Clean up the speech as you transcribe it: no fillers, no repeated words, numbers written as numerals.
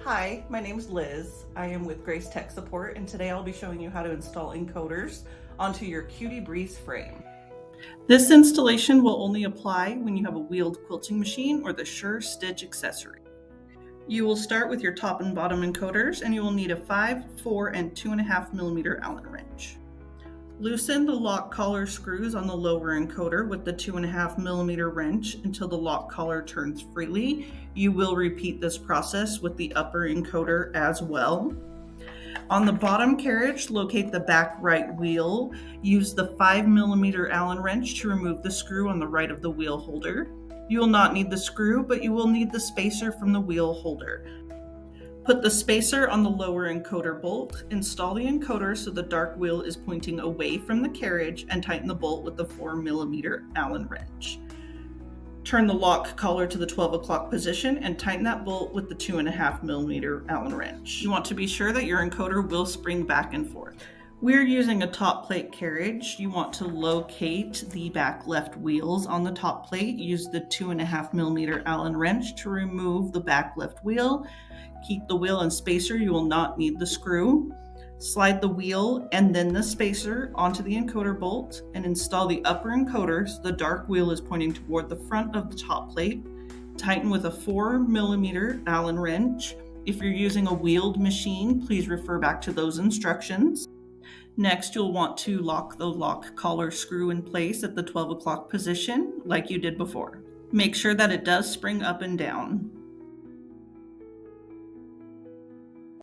Hi, my name is Liz. I am with Grace Tech Support, and today I'll be showing you how to install encoders onto your Cutie Breeze frame. This installation will only apply when you have a wheeled quilting machine or the Sure Stitch accessory. You will start with your top and bottom encoders, and you will need a 5, 4, and 2.5 millimeter Allen wrench. Loosen the lock collar screws on the lower encoder with the 2.5 millimeter wrench until the lock collar turns freely. You will repeat this process with the upper encoder as well. On the bottom carriage, locate the back right wheel. Use the 5 millimeter Allen wrench to remove the screw on the right of the wheel holder. You will not need the screw, but you will need the spacer from the wheel holder. Put the spacer on the lower encoder bolt, install the encoder so the dark wheel is pointing away from the carriage, and tighten the bolt with the 4 millimeter Allen wrench. Turn the lock collar to the 12 o'clock position and tighten that bolt with the 2.5 millimeter Allen wrench. You want to be sure that your encoder will spring back and forth. We're using a top plate carriage. You want to locate the back left wheels on the top plate. Use the 2.5 millimeter Allen wrench to remove the back left wheel. Keep the wheel and spacer. You will not need the screw. Slide the wheel and then the spacer onto the encoder bolt and install the upper encoder so the dark wheel is pointing toward the front of the top plate. Tighten with a 4 millimeter Allen wrench. If you're using a wheeled machine, please refer back to those instructions. Next, you'll want to lock the lock collar screw in place at the 12 o'clock position like you did before. Make sure that it does spring up and down.